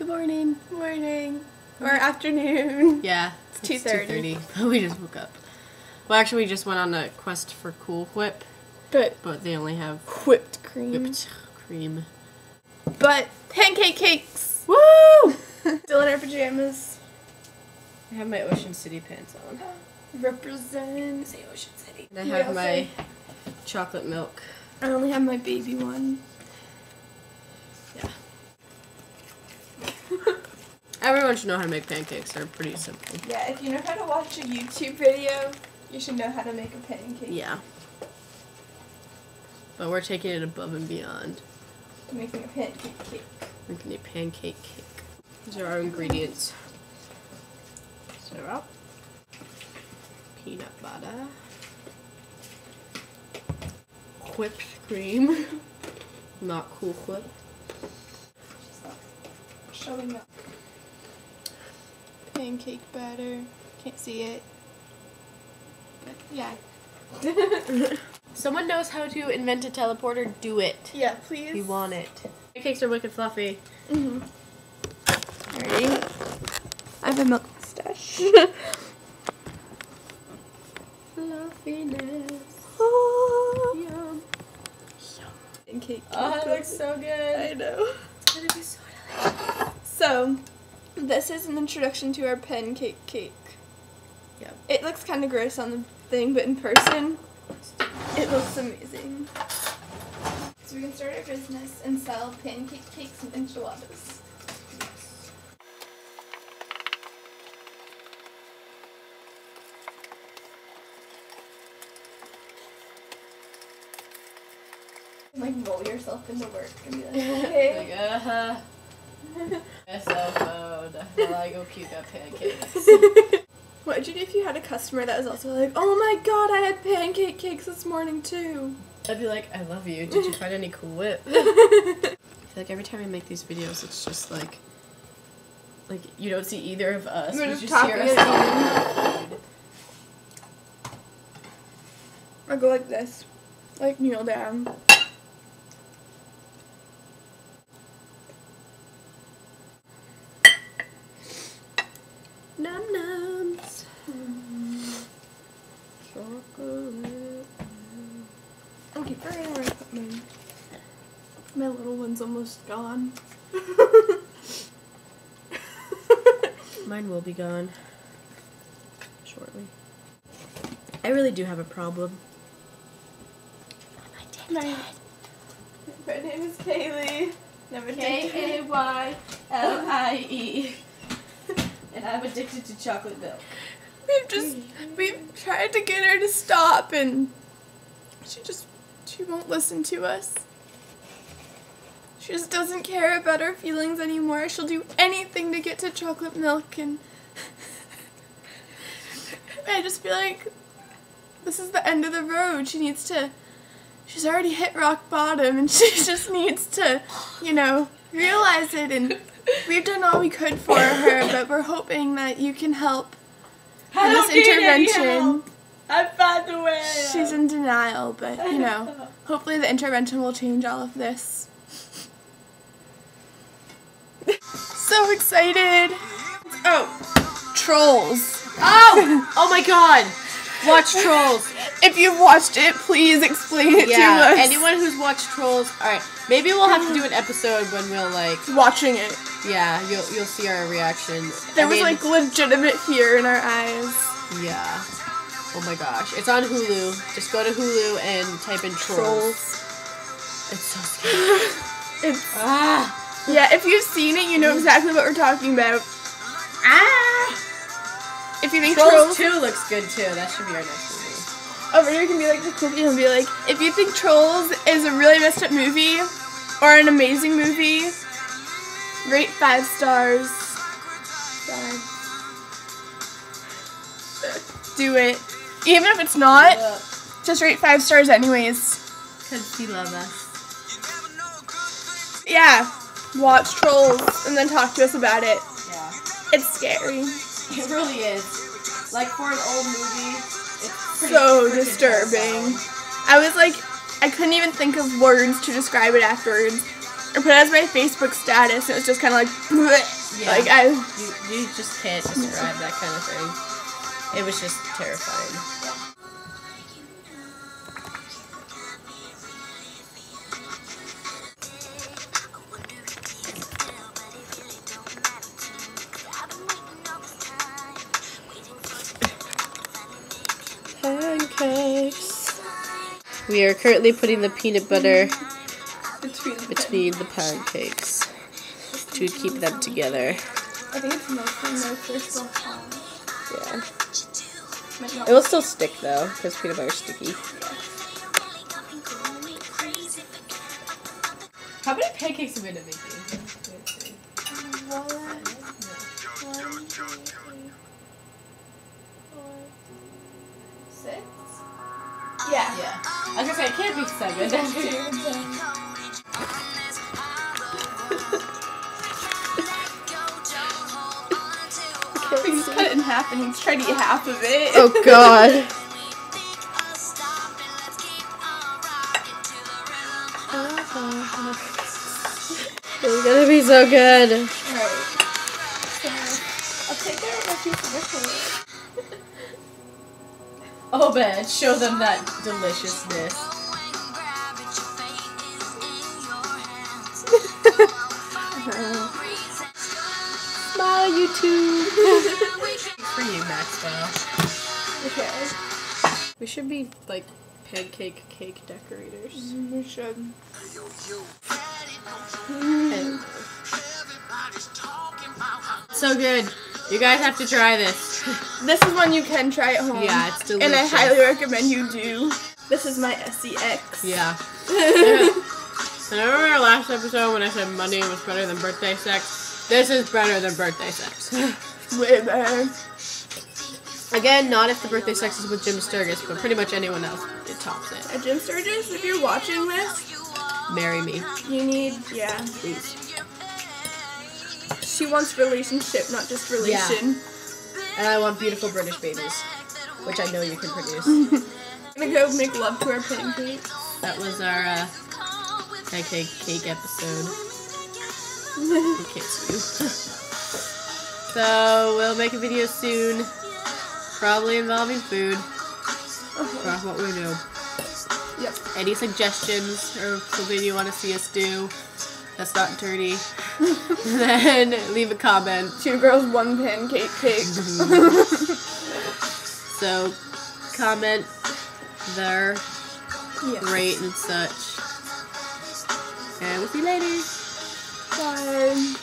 Morning. Or afternoon. Yeah. It's 2:30. 2:30. We just woke up. Well, actually, we just went on a quest for Cool Whip. But they only have whipped cream. But pancake cakes. Woo! Still in our pajamas. I have my Ocean City pants on. Represent. Say Ocean City. And I have my chocolate milk. I only have my baby one. Yeah. Everyone should know how to make pancakes. They're pretty simple. Yeah, if you know how to watch a YouTube video, you should know how to make a pancake. Yeah. But we're taking it above and beyond. Making a pancake cake. Making a pancake cake. These are our ingredients. Syrup. Peanut butter. Whipped cream. Not Cool Whip. Showing up. Pancake batter. Can't see it. But yeah. Someone knows how to invent a teleporter, do it. Yeah, please. We want it. Pancakes are wicked fluffy. Mm-hmm. Ready? I have a milk mustache. Fluffiness. Oh. Yum. Pancake. Oh, that looks so good. I know. It's gonna be so delicious. So, this is an introduction to our pancake cake. Yep. It looks kind of gross on the thing, but in person, it looks amazing. So we can start our business and sell pancake cakes and enchiladas. Like roll yourself into work and be like, okay. Cell phone while I go puke up pancakes. What would you do if you had a customer that was also like, oh my god, I had pancake cakes this morning too? I'd be like, I love you. Did you find any Cool Whip? I feel like every time I make these videos, it's just like you don't see either of us. We're You just just talking hear us and talking about food. Or go like this, like kneel down. Num nums. Chocolate. Okay, where I put my little one's almost gone. Mine will be gone shortly. I really do have a problem. My name is Kaylee. Never Kaylie. And I'm addicted to chocolate milk. We've tried to get her to stop, and she won't listen to us. She just doesn't care about our feelings anymore. She'll do anything to get to chocolate milk, and I just feel like this is the end of the road. She's already hit rock bottom, and she just needs to, realize it, and we've done all we could for her, but we're hoping that you can help in this intervention. I found the way. She's in denial, but, hopefully the intervention will change all of this. So excited. Oh, Trolls. Oh my god. Watch Trolls. If you've watched it, please explain it to us. Anyone who's watched Trolls, alright, maybe we'll have to do an episode when we'll watching it. Yeah, you'll see our reaction. There was legitimate fear in our eyes. Yeah. Oh my gosh. It's on Hulu. Just go to Hulu and type in Trolls. It's so scary. Yeah, if you've seen it, you know exactly what we're talking about. If you think Trolls 2 looks good too. That should be our next movie. Over here can be like the cookie and be like, if you think Trolls is a really messed up movie or an amazing movie, rate 5 stars. Do it. Even if it's not, just rate 5 stars anyways. Because we love us. Yeah. Watch Trolls and then talk to us about it. Yeah. It's scary. It really is. Like for an old movie, it's so disturbing. I was like, I couldn't even think of words to describe it afterwards. I put it as my Facebook status. And it was just kind of like, bleh. Yeah. Like You just can't describe that kind of thing. It was just terrifying. Pancakes. We are currently putting the peanut butter between the pancakes to keep them together. I think it's mostly no first one. Yeah. It will still stick though, because peanut butter is sticky. How many pancakes have we been making? 1, 2, 3, 4, 6? Yeah. Yeah. I was gonna say, it can't be 7. He's cut it in half and he's trying to eat half of it. Oh god. It's gonna be so good. Alright. So, I'll take out a piece of it. Oh man, show them that deliciousness. Smile, YouTube. For you, Maxwell. Okay. We should be like pancake cake decorators. We should. So good. You guys have to try this. This is one you can try at home. Yeah, it's delicious. And I highly recommend you do. This is my SEX. Yeah. And I remember our last episode when I said money was better than birthday sex. This is better than birthday sex. Way better. Again, not if the birthday sex is with Jim Sturgis, but pretty much anyone else, it tops it. Jim Sturgis, if you're watching this, Marry me. you need, yeah. Please. She wants relationship, not just relation. And I want beautiful British babies, which I know you can produce. I'm gonna go make love to our pancakes. That was our pancake cake episode. In case you. So we'll make a video soon, probably involving food. That's what we do. Yep. Any suggestions or something you want to see us do that's not dirty, then leave a comment. 2 girls, 1 pancake cake. So comment there, Yes. rate and such. And we'll see you later. Bye.